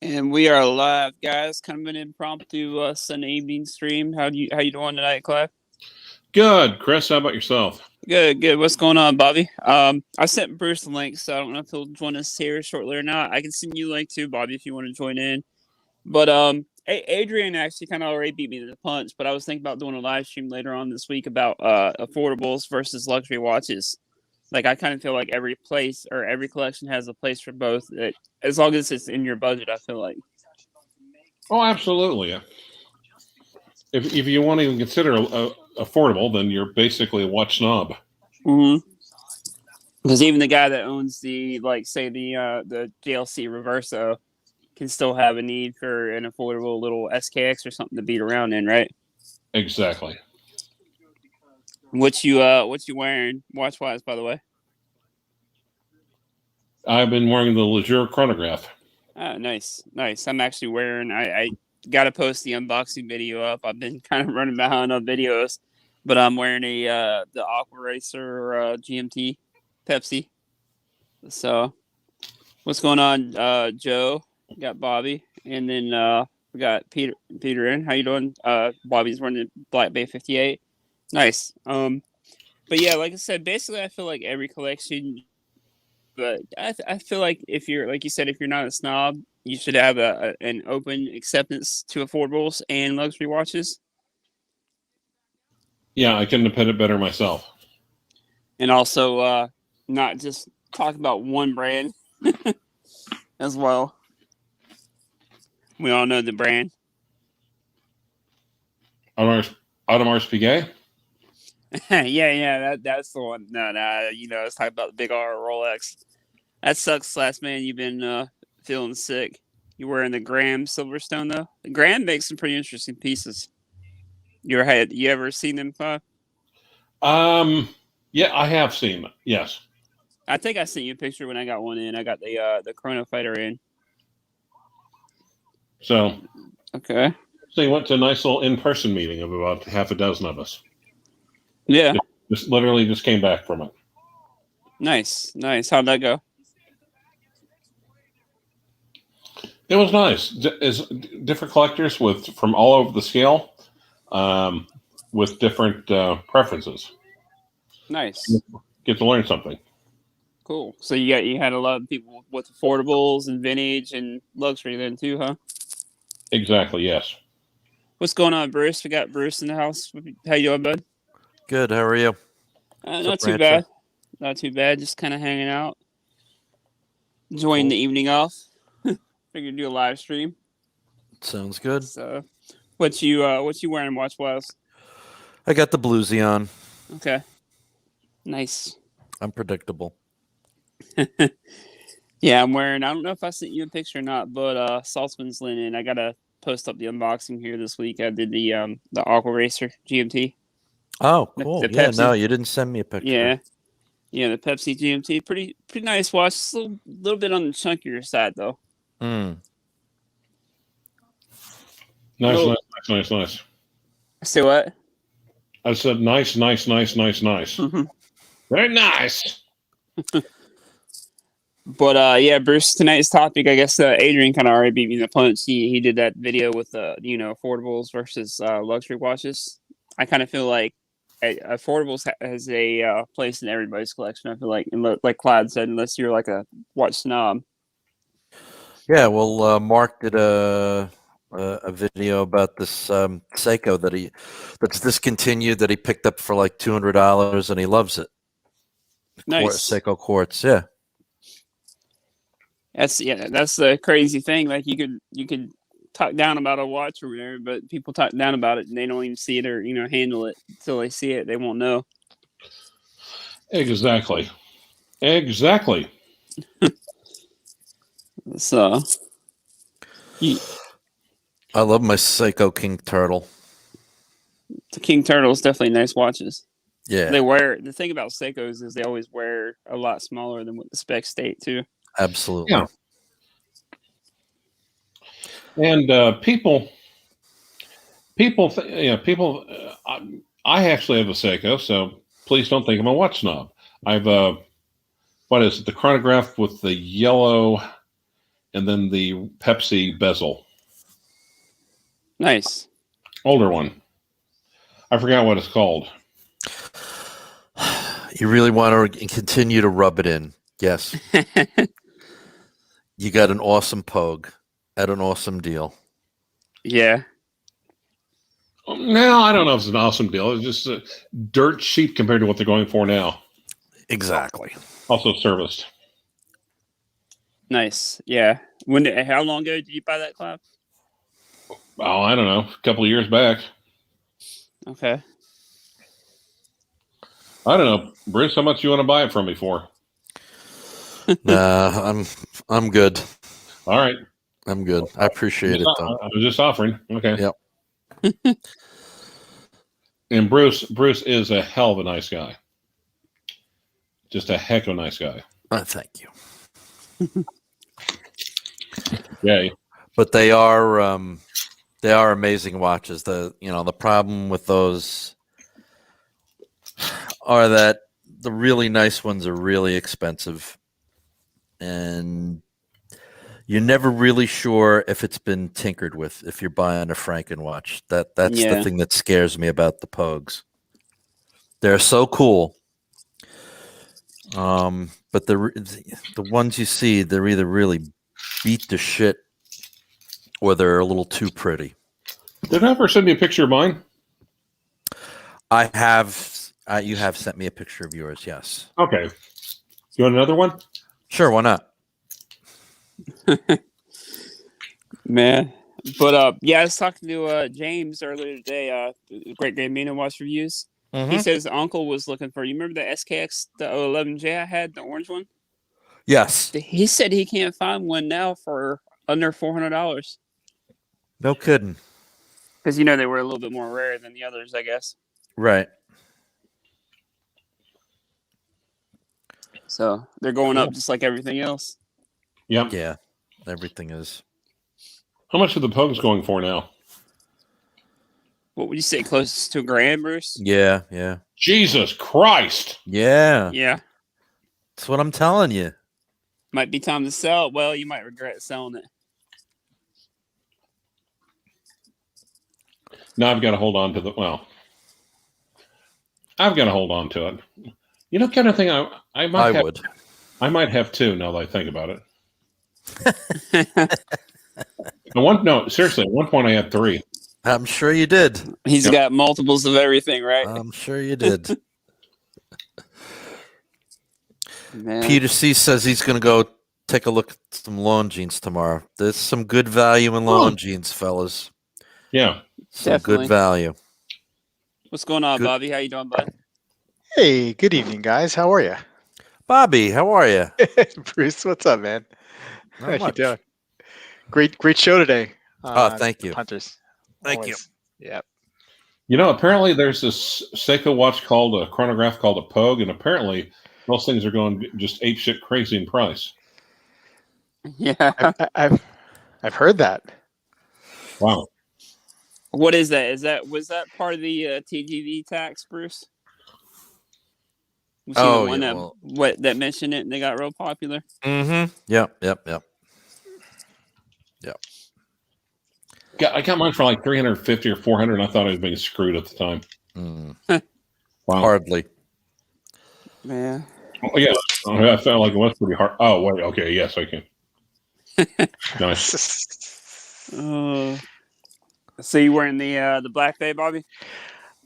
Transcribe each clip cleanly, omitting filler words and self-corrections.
And we are live, guys. Kind of an impromptu Sunday evening stream. How you doing tonight, Clyve? Good, Chris. How about yourself? Good, good. What's going on, Bobby? I sent Bruce the link, so I don't know if he'll join us here shortly or not. I can send you a link too, Bobby, if you want to join in. But Adrian actually kind of already beat me to the punch. But I was thinking about doing a live stream later on this week about affordables versus luxury watches. Like I kind of feel like every place or every collection has a place for both. As long as it's in your budget, I feel like. Oh, absolutely. If you want to even consider affordable, then you're basically a watch snob. Mm-hmm. Because even the guy that owns the the JLC Reverso can still have a need for an affordable little SKX or something to beat around in, right? Exactly. What you wearing watch wise, by the way? I've been wearing the Leisure chronograph. Oh, nice, nice. I'm actually wearing. I got to post the unboxing video up. I've been kind of running behind on videos, but I'm wearing the Aqua Racer GMT Pepsi. So, what's going on, Joe? We got Bobby, and then we got Peter in. How you doing? Bobby's wearing the Black Bay 58. Nice. But yeah, like I said, basically, I feel like every collection. But I feel like if you're like you said, if you're not a snob, you should have an open acceptance to affordables and luxury watches. Yeah, I couldn't have put it better myself. And also not just talk about one brand as well. We all know the brand. Audemars Piguet? yeah, that's the one. No, let's talk about the big R Rolex. That sucks, last man. You've been feeling sick. You wearing the Graham Silverstone though? The Graham makes some pretty interesting pieces. You ever seen them, Clive? Yeah, I have seen them. Yes. I think I sent you a picture when I got one in. I got the Chrono Fighter in. So okay. So you went to a nice little in-person meeting of about half a dozen of us. Yeah. Just literally just came back from it. Nice. How'd that go? It was nice. Is different collectors from all over the scale, with different preferences. Nice. Get to learn something. Cool. So you had a lot of people with affordables and vintage and luxury then too, huh? Exactly. Yes. What's going on, Bruce? We got Bruce in the house. How you doing, bud? Good. How are you? Not too bad. Not too bad. Just kind of hanging out, enjoying the evening off. Figured do a live stream. Sounds good. So, what you wearing watch wise? I got the bluesy on. Okay. Nice. I'm predictable. Yeah, I'm wearing. I don't know if I sent you a picture or not, but Saltzman's linen. I gotta post up the unboxing here this week. I did the Aqua Racer GMT. Oh, cool. Yeah, no, you didn't send me a picture. Yeah, the Pepsi GMT. Pretty nice watch. It's a little bit on the chunkier side though. Nice. Say what? I said nice. Mm-hmm. Very nice. But yeah, Bruce, tonight's topic, I guess Adrian kind of already beat me in the punch. He did that video with affordables versus luxury watches. I kind of feel like affordables has a place in everybody's collection. I feel like, like Clyde said, unless you're like a watch snob. Yeah, well, Mark did a video about this Seiko that's discontinued that he picked up for like $200 and he loves it. Nice. Seiko quartz, yeah. That's the crazy thing. Like you could talk down about a watch or whatever, but people talk down about it and they don't even see it or handle it until they see it. They won't know. Exactly. So, I love my Seiko King Turtle. The King Turtle is definitely nice watches. Yeah, the thing about Seikos is they always wear a lot smaller than what the specs state too. Absolutely. Yeah. And people. I actually have a Seiko, so please don't think I'm a watch snob. I've what is it? The chronograph with the yellow and then the Pepsi bezel. Nice. Older one. I forgot what it's called. You really want to continue to rub it in. Yes. You got an awesome Pogue at an awesome deal. Yeah. No, I don't know if it's an awesome deal. It's just a dirt cheap compared to what they're going for now. Exactly. Also serviced. Nice. Yeah. How long ago did you buy that, Clyve? Oh, I don't know. A couple of years back. Okay. I don't know. Bruce, how much you want to buy it from me for? Nah, I'm good. All right. I'm good. I appreciate it though. I was just offering. Okay. Yep. And Bruce is a hell of a nice guy. Just a heck of a nice guy. Thank you. Yeah. But they are amazing watches. The problem with those are that the really nice ones are really expensive, and you're never really sure if it's been tinkered with if you're buying a Franken watch. That's the thing that scares me about the Pogues. They're so cool. But the ones you see, they're either really beat to shit or they're a little too pretty. Did I ever send you a picture of mine? I have. You have sent me a picture of yours, yes. Okay. You want another one? Sure, why not? Man. But yeah, I was talking to James earlier today, Great Gambino Watch Reviews. Mm-hmm. He says uncle was looking for, you remember the SKX, the 011J I had, the orange one? Yes. He said he can't find one now for under $400. No kidding. Because, they were a little bit more rare than the others, I guess. Right. So they're going up just like everything else. Yep. Yeah, everything is. How much are the Pogues going for now? What would you say, close to $1,000, Bruce? Yeah, yeah. Jesus Christ. Yeah. Yeah. That's what I'm telling you. Might be time to sell. Well, you might regret selling it. Now I've got to hold on to I've got to hold on to it. Kind of thing I might have two now that I think about it. Seriously, at one point I had three. I'm sure you did. He's got multiples of everything, right? I'm sure you did. Man. Peter C says he's going to go take a look at some lawn jeans tomorrow. There's some good value in lawn jeans, fellas. Yeah. Some Definitely. good value. What's going on, Bobby? How you doing, bud? Hey, good evening, guys. How are you? Bobby, how are you? Bruce, what's up, man? Not How you much. doing? Great show today. Thank you. Hunters. Thank you. Yeah. Apparently there's this Seiko watch called a chronograph called a Pogue, and apparently those things are going just apeshit crazy in price. Yeah. I've heard that. Wow. What is that? Was that part of the TGV tax, Bruce? Was he the one that mentioned it and they got real popular? Mm-hmm. Yep. I got mine for like $350 or $400, and I thought I was being screwed at the time. Wow. Hardly. Man. Oh, yeah. I felt like it was pretty hard. Oh, wait. Okay. Yes, I can. Nice. So you wearing the Black Bay, Bobby?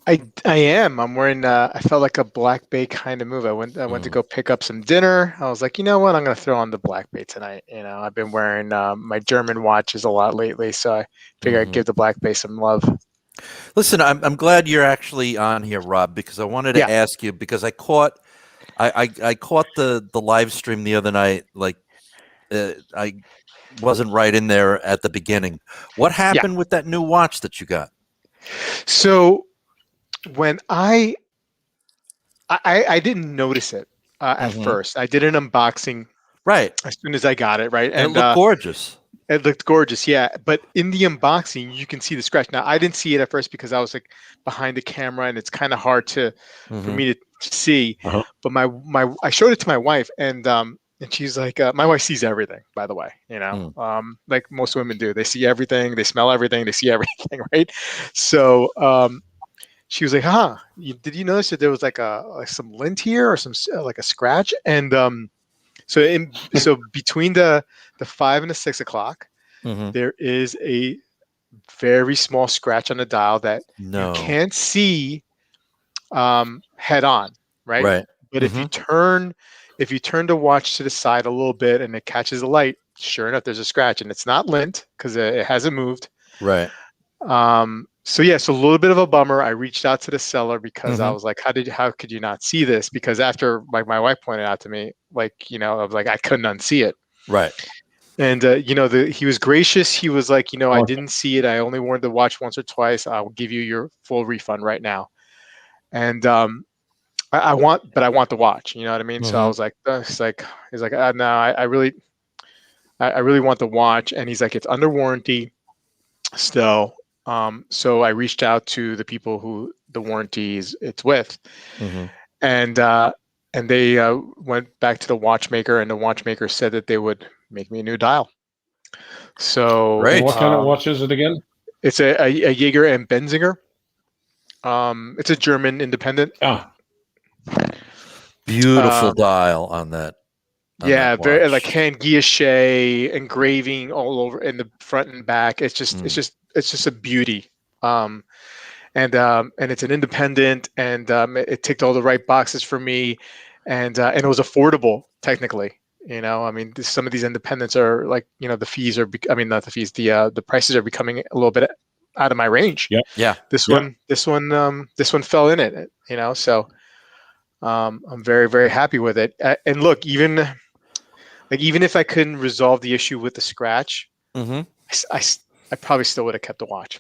I am. I'm wearing. I felt like a Black Bay kind of move. I went to go pick up some dinner. I was like, you know what? I'm gonna throw on the Black Bay tonight. I've been wearing my German watches a lot lately, so I figure I'd give the Black Bay some love. Listen, I'm glad you're actually on here, Rob, because I wanted to ask you, because I caught the live stream the other night. Like, I wasn't right in there at the beginning. What happened with that new watch that you got? So when I didn't notice it at first. I did an unboxing right as soon as I got it, right? And it looked gorgeous. It looked gorgeous, yeah. But in the unboxing, you can see the scratch. Now, I didn't see it at first because I was like behind the camera, and it's kind of hard for me to see. But I showed it to my wife, and And she's like, my wife sees everything, by the way, like most women do. They see everything, they smell everything, they see everything, right? So she was like, did you notice that there was like some lint here or some like a scratch? And so between the 5 and the 6 o'clock, Mm-hmm. there is a very small scratch on the dial that you No. can't see head on, right? Right. But if you turn the watch to the side a little bit and it catches the light, sure enough, there's a scratch, and it's not lint because it hasn't moved. Right. So yeah, so a little bit of a bummer. I reached out to the seller because I Mhm. was like, how could you not see this? Because after like my wife pointed out to me, like, I was like, I couldn't unsee it. Right. And he was gracious. He was like, I didn't see it. I only worn the watch once or twice. I'll give you your full refund right now. And I want the watch. You know what I mean? So I Mhm. was like, he's like, no, I really want the watch. And he's like, it's under warranty still. So I reached out to the people who the warranties it's with, Mhm. and they went back to the watchmaker, and the watchmaker said that they would make me a new dial. So Great. And what kind of watch is it again? it's a Jaeger and Benzinger. It's a German independent. Ah, Beautiful dial on that. Yeah, that very watch. like hand guilloche engraving all over in the front and back. It's just it's just a beauty. And it's an independent, and it ticked all the right boxes for me, and it was affordable technically. I mean, some of these independents are like, the fees are, not the fees, the prices are becoming a little bit out of my range. Yep. Yeah. This Yep. one fell in it, so I'm very, very happy with it. And look, even if I couldn't resolve the issue with the scratch, Mhm. I probably still would have kept the watch.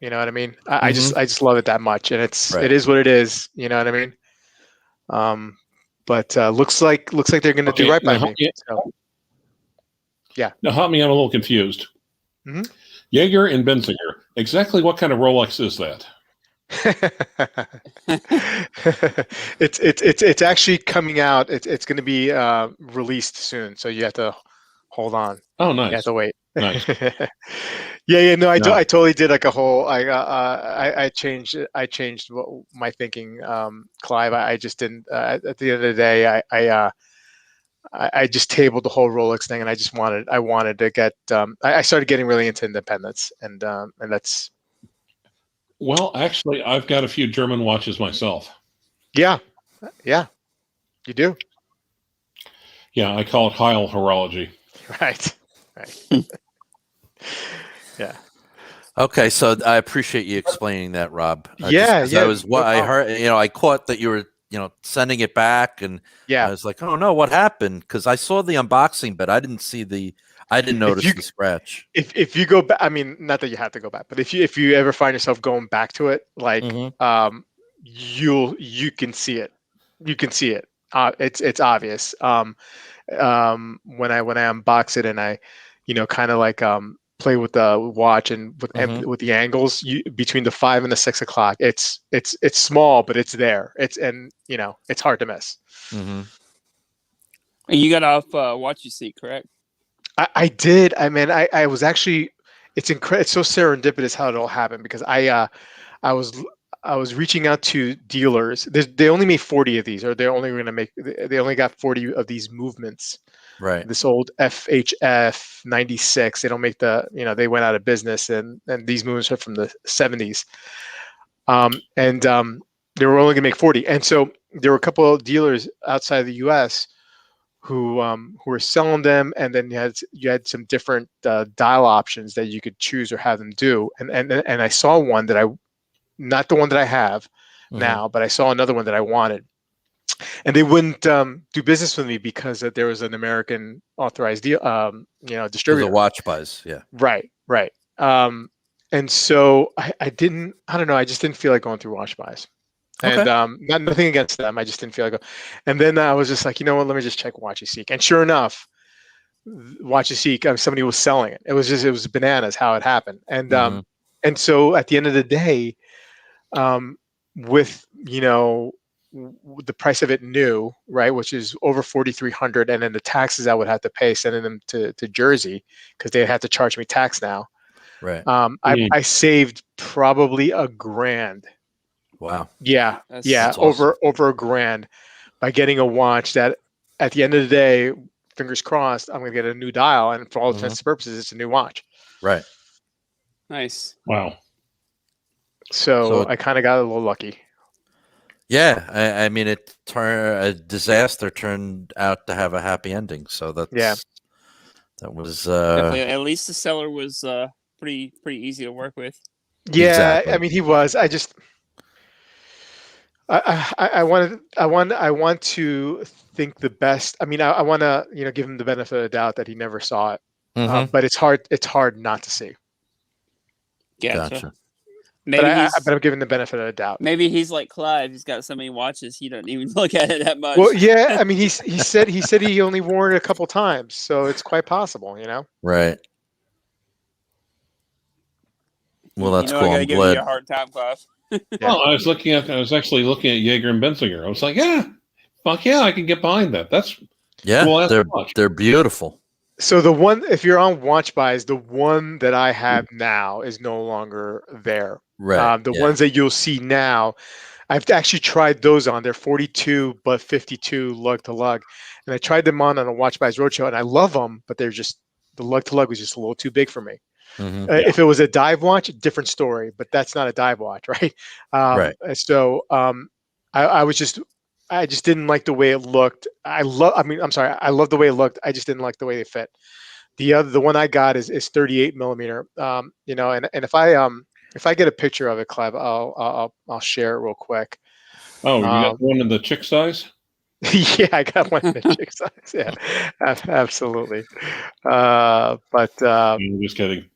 You know what I mean? I just love it that much, and it is what it is. You know what I mean? But looks like they're going to do right by me. So, yeah. Now, help me. I'm a little confused. Mhm. Jaeger and Benzinger. Exactly what kind of Rolex is that? It's actually coming out. It's going to be released soon, so you have to hold on. Oh, You have nice. to wait. Nice. Yeah. No, I No. totally did like a whole. I changed my thinking, Clive. I just didn't. At the end of the day, I just tabled the whole Rolex thing, and I wanted to get. I started getting really into independence, and that's. Well, actually, I've got a few German watches myself. Yeah, you do. Yeah, I call it Heil horology. Right. Yeah. Okay, so I appreciate you explaining that, Rob. Yeah. I was No I problem. heard, I caught that you were, sending it back, and Yeah. I was like, oh no, what happened? Because I saw the unboxing, but I didn't notice the scratch. If you go back, I mean, not that you have to go back, but if you ever find yourself going back to it, like you can see it. You can see it. It's obvious. When I unbox it and I, kind of like play with the watch and with the angles between the 5 and the 6 o'clock, it's small, but it's there. It's hard to miss. Mm-hmm. You got off Watch You See, correct? I did. I mean, I was actually. It's incredible. It's so serendipitous how it all happened, because I was reaching out to dealers. They only made 40 of these, or they're only going to make. They only got 40 of these movements. Right. This old FHF 96. They don't make the. They went out of business, and these movements are from the 70s. They were only going to make 40, and so there were a couple of dealers outside of the U.S. who were selling them, and then you had some different dial options that you could choose or have them do. And I saw one that not the one that I have now, but I saw another one that I wanted, and they wouldn't do business with me because there was an American authorized deal, distributor. The watch buys, yeah. Right. And so I didn't. I don't know. I just didn't feel like going through watch buys. And nothing against them. I just didn't feel like it. And then I was just like, you know what? Let me just check Watch You Seek. And sure enough, Watch You Seek, somebody was selling it. It was bananas how it happened. And so at the end of the day, with the price of it new, right, which is over 4,300, and then the taxes I would have to pay sending them to Jersey because they have to charge me tax now. Right. I saved probably $1,000. Wow. Yeah, That's awesome. over $1,000 by getting a watch that, at the end of the day, fingers crossed, I'm gonna get a new dial, and for all intents and purposes, it's a new watch. Right. Nice. Wow. So I kind of got a little lucky. Yeah, I mean, a disaster turned out to have a happy ending. So that was Definitely. At least the seller was pretty easy to work with. Yeah, Exactly. I mean, he was. I want to think the best. I mean, I want to give him the benefit of the doubt that he never saw it. But it's hard not to see. Gotcha. But I'm giving the benefit of the doubt. Maybe he's like Clyve. He's got so many watches he doesn't even look at it that much. Well, yeah. I mean, he said he only wore it a couple times, so it's quite possible, Right. Well, that's cool. I gotta give you a hard time, Clyve. Well, I was actually looking at Jaeger and Benzinger. I was like, yeah, fuck yeah, I can get behind that. That's cool. They're beautiful. So the one, if you're on Watch Buys, the one that I have now is no longer there. Right. The ones that you'll see now, I've actually tried those on. They're 42 but 52 lug to lug, and I tried them on a Watch Buys roadshow, and I love them, but they're just, the lug to lug was just a little too big for me. If it was a dive watch, different story, but that's not a dive watch, right? Right. So I just didn't like the way it looked. I love the way it looked. I just didn't like the way they fit. The one I got is 38 millimeter. And if I get a picture of it, Clyve, I'll share it real quick. Oh, you got one in the chick size? Yeah, I got one in the chick size. Yeah, absolutely. But I'm just kidding.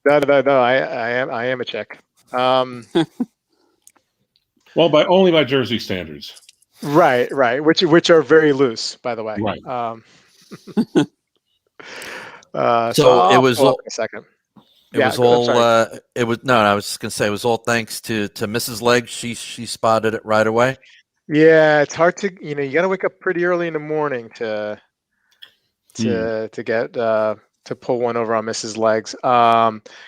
No. I am a chick. Well, only by Jersey standards. Right. Which are very loose, by the way. Right. So it was all, in a second. It was all. It was no. I was just gonna say it was all thanks to Mrs. Legg. She spotted it right away. Yeah, it's hard to you got to wake up pretty early in the morning to get to pull one over on Mrs. Legg's.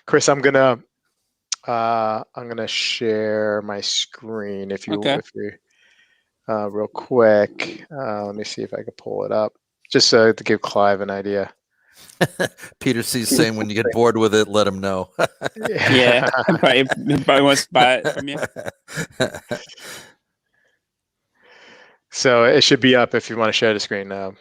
Chris, I'm gonna share my screen if you real quick. Let me see if I can pull it up just to give Clyve an idea. Peter C's saying when you get bored with it, let him know. Yeah, he probably wants to buy it from you. So it should be up if you want to share the screen now.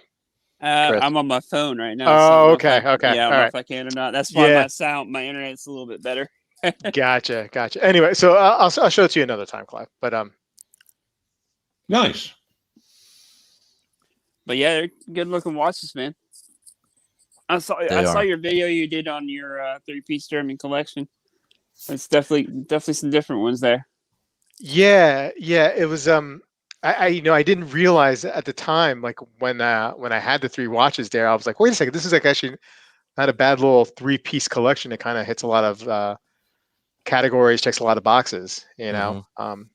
I'm on my phone right now. Oh, so okay. Yeah, I don't know if I can or not. That's why my internet's a little bit better. Gotcha. Anyway, so I'll show it to you another time, Clyve. But nice. But yeah, they're good looking watches, man. I saw your video you did on your 3-piece German collection. It's definitely some different ones there. Yeah. It was I didn't realize at the time, like when I had the 3 watches there, I was like, wait a second, this is like actually not a bad little 3-piece collection. It kind of hits a lot of categories, checks a lot of boxes,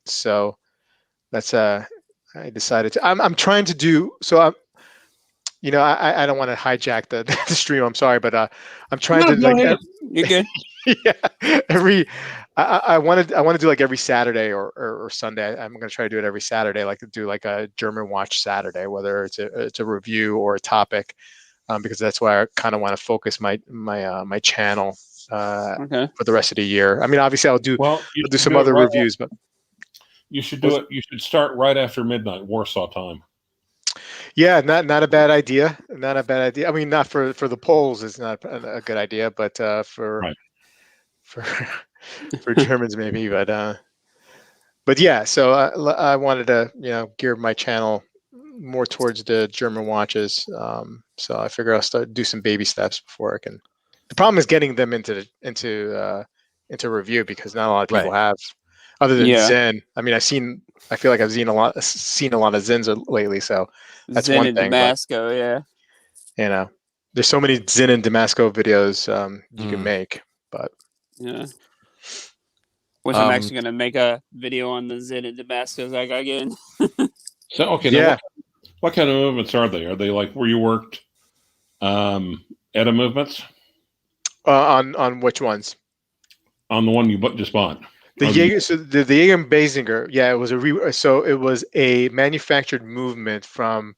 so that's I decided to. I'm trying to do so. I don't want to hijack the stream. I'm sorry, but I'm trying to You're good. Yeah, I want to do like every Saturday or Sunday. I'm going to try to do it every Saturday, like to do like a German watch Saturday, whether it's a review or a topic, because that's why I kind of want to focus my channel for the rest of the year. I mean, obviously I'll do some other reviews, but you should do it. You should start right after midnight, Warsaw time. Yeah, not a bad idea. Not a bad idea. I mean, not for the polls, it's not a good idea, but for Germans maybe. But yeah. So I wanted to gear my channel more towards the German watches. So I figure I'll do some baby steps before I can. The problem is getting them into review because not a lot of people have. Other than Zen, I mean, I feel like I've seen a lot of Zens lately, so that's Zen one and thing. Damasco, but, there's so many Zen and Damasco videos you can make, but yeah. Which I'm actually going to make a video on the Zid and Damascus I got getting. So okay, Yeah. now what kind of movements are they? Are they like where you worked ETA movements On which ones? on the one you just bought? The Jaeger, so the Jaeger and Basinger, yeah, it was it was a manufactured movement from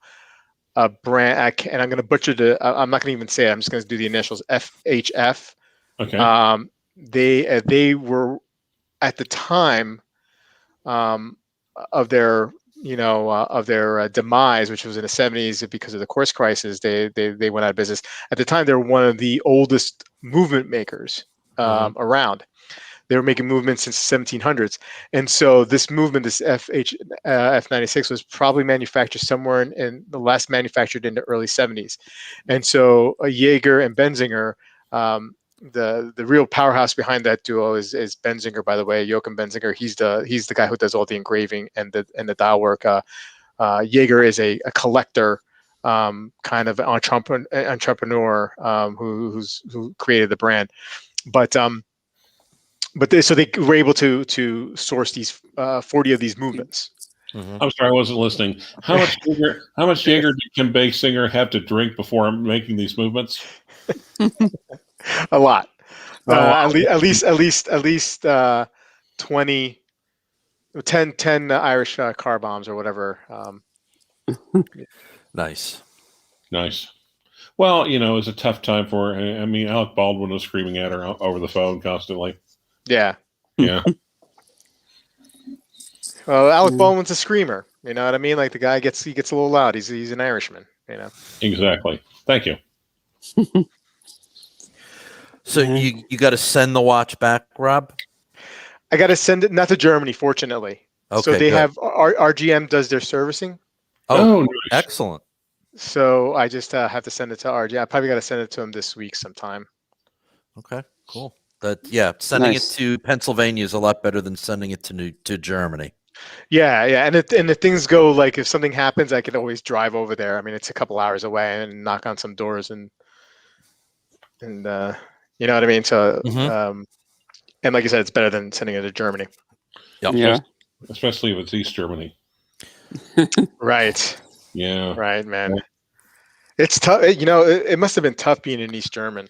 a brand, and I'm going to butcher I'm not going to even say it. I'm just going to do the initials FHF. Okay. They were at the time of their demise, which was in the 70s because of the course crisis. They went out of business. At the time, they were one of the oldest movement makers around. They were making movements since the 1700s, and so this movement, this F96, was probably manufactured somewhere in the last manufactured in the early 70s, and so Jaeger and Benzinger. The real powerhouse behind that duo is Benzinger, by the way, Joachim Benzinger. He's the guy who does all the engraving and the dial work. Jaeger is a collector, kind of entrepreneur who created the brand, but they were able to source these 40 of these movements. I'm sorry, I wasn't listening. How much Jaeger did Kim Basinger have to drink before making these movements? A lot. Oh, At least 20, 10 Irish car bombs or whatever. Nice. nice. Well, it was a tough time for her. I mean, Alec Baldwin was screaming at her over the phone constantly. Yeah. Yeah. Well, Alec Baldwin's a screamer. You know what I mean? Like the guy he gets a little loud. He's an Irishman. Exactly. Thank you. So you got to send the watch back, Rob? I got to send it not to Germany, fortunately. Okay, so they good. have RGM does their servicing. Oh, nice. Excellent. So I just have to send it to RGM. I probably got to send it to him this week sometime. Okay, cool. Sending Nice. it to Pennsylvania is a lot better than sending it to Germany. Yeah, and if things go, like if something happens, I could always drive over there. I mean, it's a couple hours away and knock on some doors and you know what I mean. So and like I said, it's better than sending it to Germany. Yep. Yeah. Especially if it's East Germany. Right. Yeah. Right, man. It's tough. It must have been tough being an East German.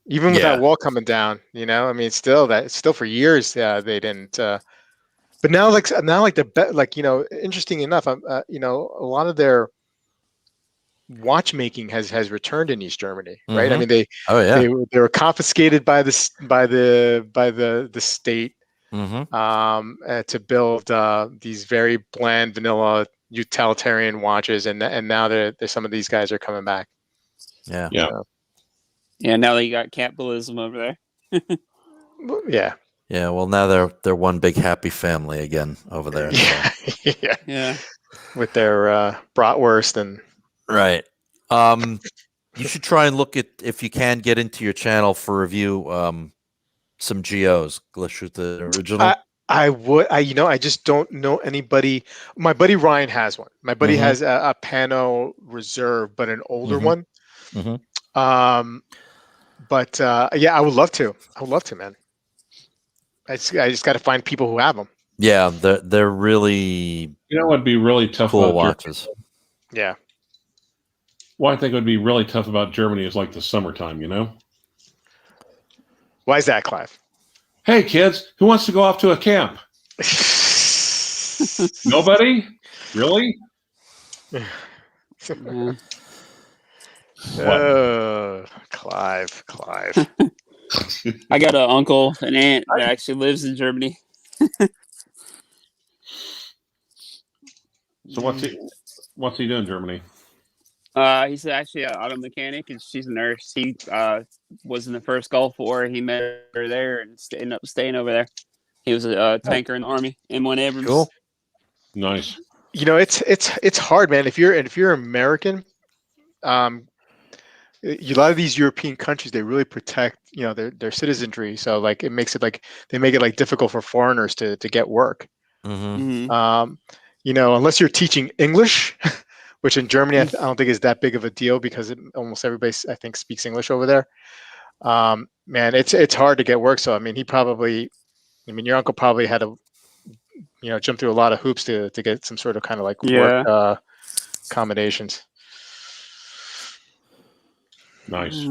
Even with that wall coming down. I mean, still for years, they didn't. But now, interesting enough, a lot of their watchmaking has returned in East Germany, right? I mean, they were confiscated by the state to build these very bland, vanilla, utilitarian watches, and now there's some of these guys are coming back. Yeah. Yeah. Yeah, now that you got capitalism over there. Yeah. Yeah, well, now they're one big happy family again over there. So. Yeah. With their bratwurst and right. You should try and look at if you can get into your channel for review some GOs. Let's shoot the original. I would. I just don't know anybody. My buddy Ryan has one. My buddy has a Pano Reserve, but an older one. But yeah, I would love to. Man. I just got to find people who have them. Yeah, they're really. What'd be really tough cool about watches. Germany? Yeah. What I think would be really tough about Germany is like the summertime. Why is that, Clyve? Hey, kids, who wants to go off to a camp? Nobody? Really? Yeah. Clyve. I got an uncle, an aunt that actually lives in Germany. So what's he doing in Germany? He's actually an auto mechanic, and she's a nurse. He was in the first Gulf War. He met her there and ended up staying over there. He was a tanker in the Army, M1 Abrams. Cool. Nice. It's hard, man. If you're American, a lot of these European countries, they really protect their citizenry. So like it makes it like they make it like difficult for foreigners to get work. Unless you're teaching English. Which in Germany, I don't think is that big of a deal because almost everybody, I think, speaks English over there. Man, it's hard to get work. So I mean, your uncle probably had to, jump through a lot of hoops to get some sort of kind of like work Yeah. accommodations. Nice.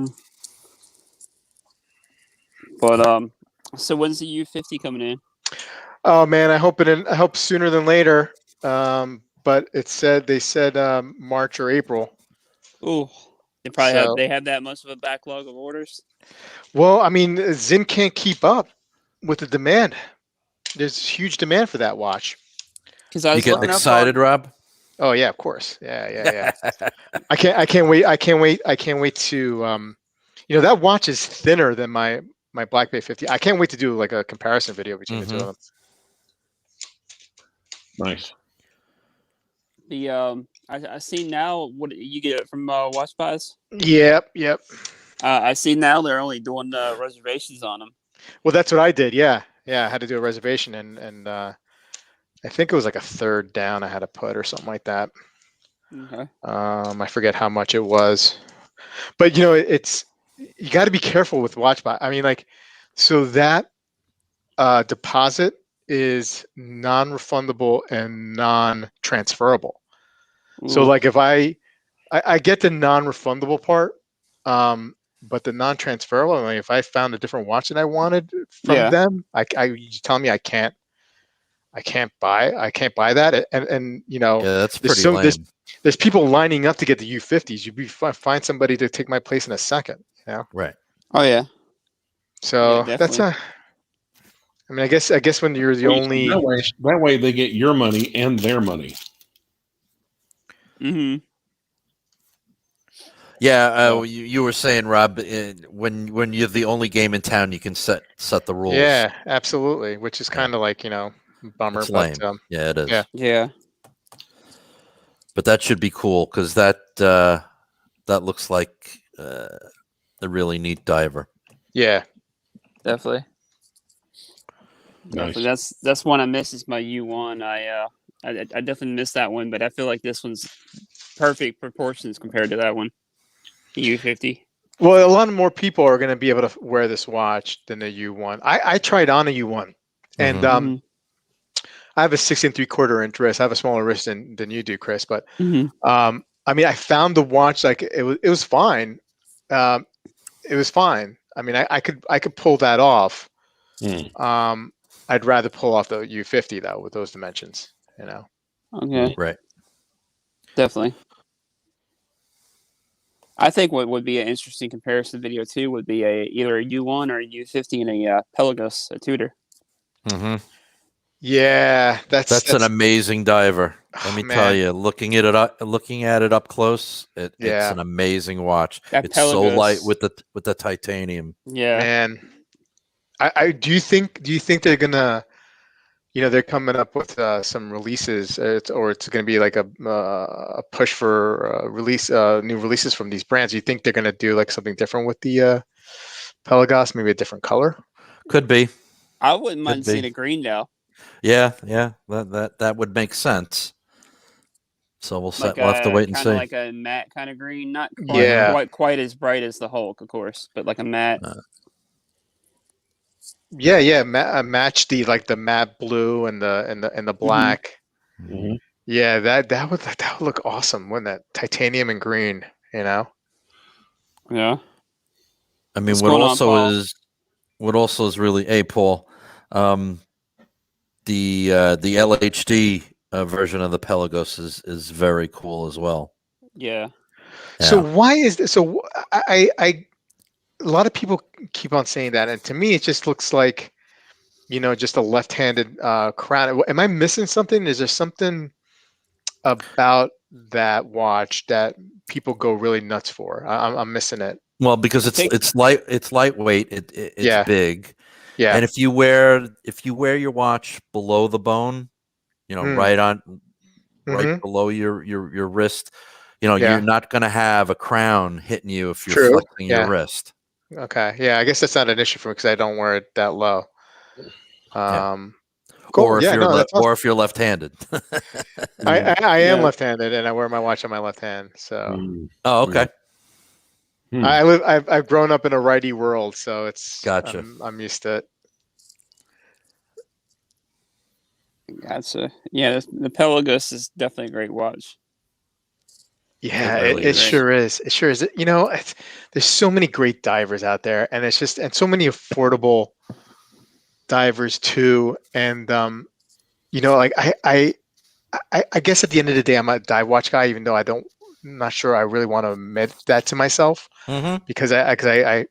But so when's the U50 coming in? Oh man, I hope sooner than later. But they said March or April. Oh, So they have that much of a backlog of orders. well, I mean, Zim can't keep up with the demand. There's huge demand for that watch. Because I You was getting looking up excited, on, Rob? Oh yeah, of course. Yeah. I can't wait. I can't wait to that watch is thinner than my Black Bay 50. I can't wait to do like a comparison video between the two of them. Nice. I see now what you get it from Watch Buys. Yep. I see now they're only doing reservations on them. Well, that's what I did. Yeah. I had to do a reservation, and I think it was like a third down I had to put or something like that. Okay. I forget how much it was, but it's you got to be careful with Watch Buy. I mean, like, so that deposit is non-refundable and non-transferable. So like if I get the non-refundable part, but the non-transferable, I mean, if I found a different watch that I wanted from them, you tell me I can't buy that, and Yeah, that's pretty lame. There's people lining up to get the U50s. You'd find somebody to take my place in a second. Right. Oh yeah. So Yeah, that's I mean, I guess when you're the only that way they get your money and their money. Mm-hmm. Yeah, you were saying, Rob, when you're the only game in town, you can set the rules. Yeah, absolutely. Which is kind of like bummer, it's lame. but yeah, it is. Yeah. But that should be cool because that looks like a really neat diver. Yeah, definitely. Nice. Definitely. That's one I miss is my U1. I definitely miss that one, but I feel like this one's perfect proportions compared to that one, the U50. Well, a lot more people are going to be able to wear this watch than the U1. I tried on a U1, and I have a 6 3/4 inch wrist. I have a smaller wrist than you do, Chris. But I mean, I found the watch like it was fine. It was fine. I mean, I could pull that off. I'd rather pull off the U50 though with those dimensions. Okay. Right. Definitely. I think what would be an interesting comparison video too would be either a U1 or a U50 and a Pelagos, a Tudor. Mm-hmm. Yeah, that's an amazing diver. Let me tell you, looking at it up close, it's an amazing watch. It's Pelagos. So light with the titanium. Yeah, man. I do you think they're gonna, they're coming up with some releases, or it's gonna be like a push for new releases from these brands? Do you think they're gonna do like something different with the Pelagos, maybe a different color? Could be. I wouldn't mind seeing a green now. Yeah, that would make sense. So we'll have to wait and see. Kind of like a matte kind of green, not quite as bright as the Hulk, of course, but like a matte. Match the matte blue and the black. Mm-hmm. Yeah, that would look awesome, wouldn't that? Titanium and green, Yeah. I mean, what also is really, hey Paul, the LHD version of the Pelagos is very cool as well. Yeah. So why is this? So I a lot of people keep on saying that, and to me, it just looks like, just a left-handed crown. Am I missing something? Is there something about that watch that people go really nuts for? I'm missing it. Well, because it's lightweight, it's big. Yeah. And if you wear your watch below the bone, right below your wrist, you're not going to have a crown hitting you if you're flexing your wrist. Okay. Yeah, I guess that's not an issue for me because I don't wear it that low. Cool. Or if you're left-handed. I am left-handed, and I wear my watch on my left hand. So. Oh, okay. I've grown up in a righty world, so it's Gotcha. I'm used to it. Gotcha. Yeah, the Pelagos is definitely a great watch. Yeah, really it is. sure is. It sure is. You know, there's so many great divers out there, and it's just and so many affordable divers too. And you know, like I guess at the end of the day, I'm a dive watch guy, even though I'm not sure I really want to admit that to myself Mm-hmm. because I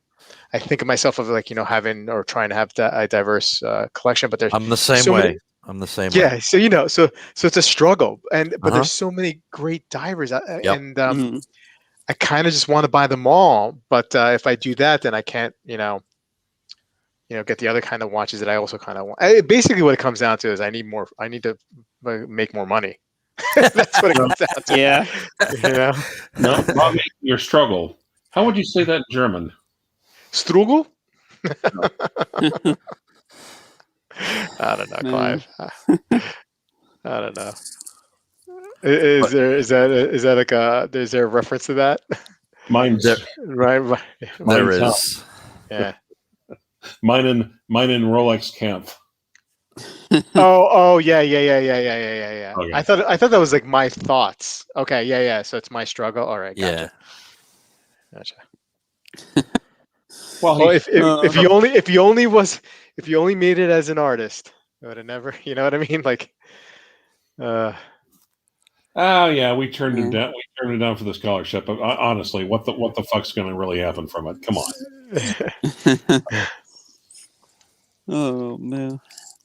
think of myself of like, you know, having or trying to have a diverse collection, but there's I'm the same so way. many. I'm the same Yeah, way. so you know, so it's a struggle, but Uh-huh. there's so many great divers, Yep. and I kind of just want to buy them all. But if I do that, then I can't, get the other kind of watches that I also kind of want. Basically, what it comes down to is I need to make more money. That's what it comes down to. Yeah. You know, No, Bobby, your struggle. How would you say that in German? Struggle. I don't know, Clive. I don't know. Is that like is there a reference to that? Mine's Right. There Mine's out. is. Yeah. mine in Rolex camp. Oh, yeah. Okay. I thought that was like my thoughts. Okay, yeah. So it's my struggle. All right, gotcha. Yeah. Gotcha. Well, if you only made it as an artist, I would have never. You know what I mean? Like, yeah, we turned it down. We turned it down for the scholarship. But honestly, what the fuck's going to really happen from it? Come on. Oh man.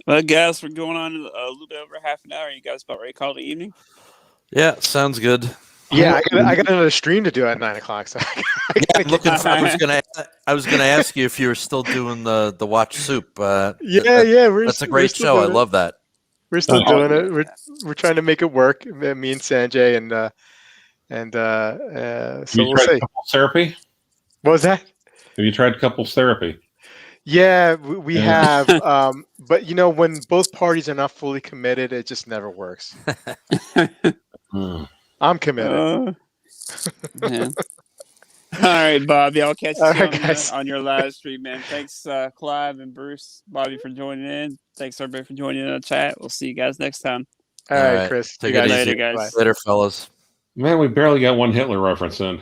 Well, guys, we're going on a little bit over half an hour. You guys about ready to call it evening? Yeah, sounds good. yeah, I got another stream to do at 9:00. So I was gonna ask you if you were still doing the watch soup. yeah. That's a great show. I love that. We're still doing it. We're trying to make it work. Me and Sanjay so we'll see. Couples therapy? What was that? Have you tried couples therapy? Yeah, we have. But you know, when both parties are not fully committed, it just never works. I'm committed. Man. All right, Bobby. I'll catch you on your live stream, man. Thanks, Clyve and Bruce, Bobby, for joining in. Thanks, everybody, for joining in the chat. We'll see you guys next time. All right, Chris. Take it easy, later, guys. Later, fellas. Man, we barely got one Hitler reference in.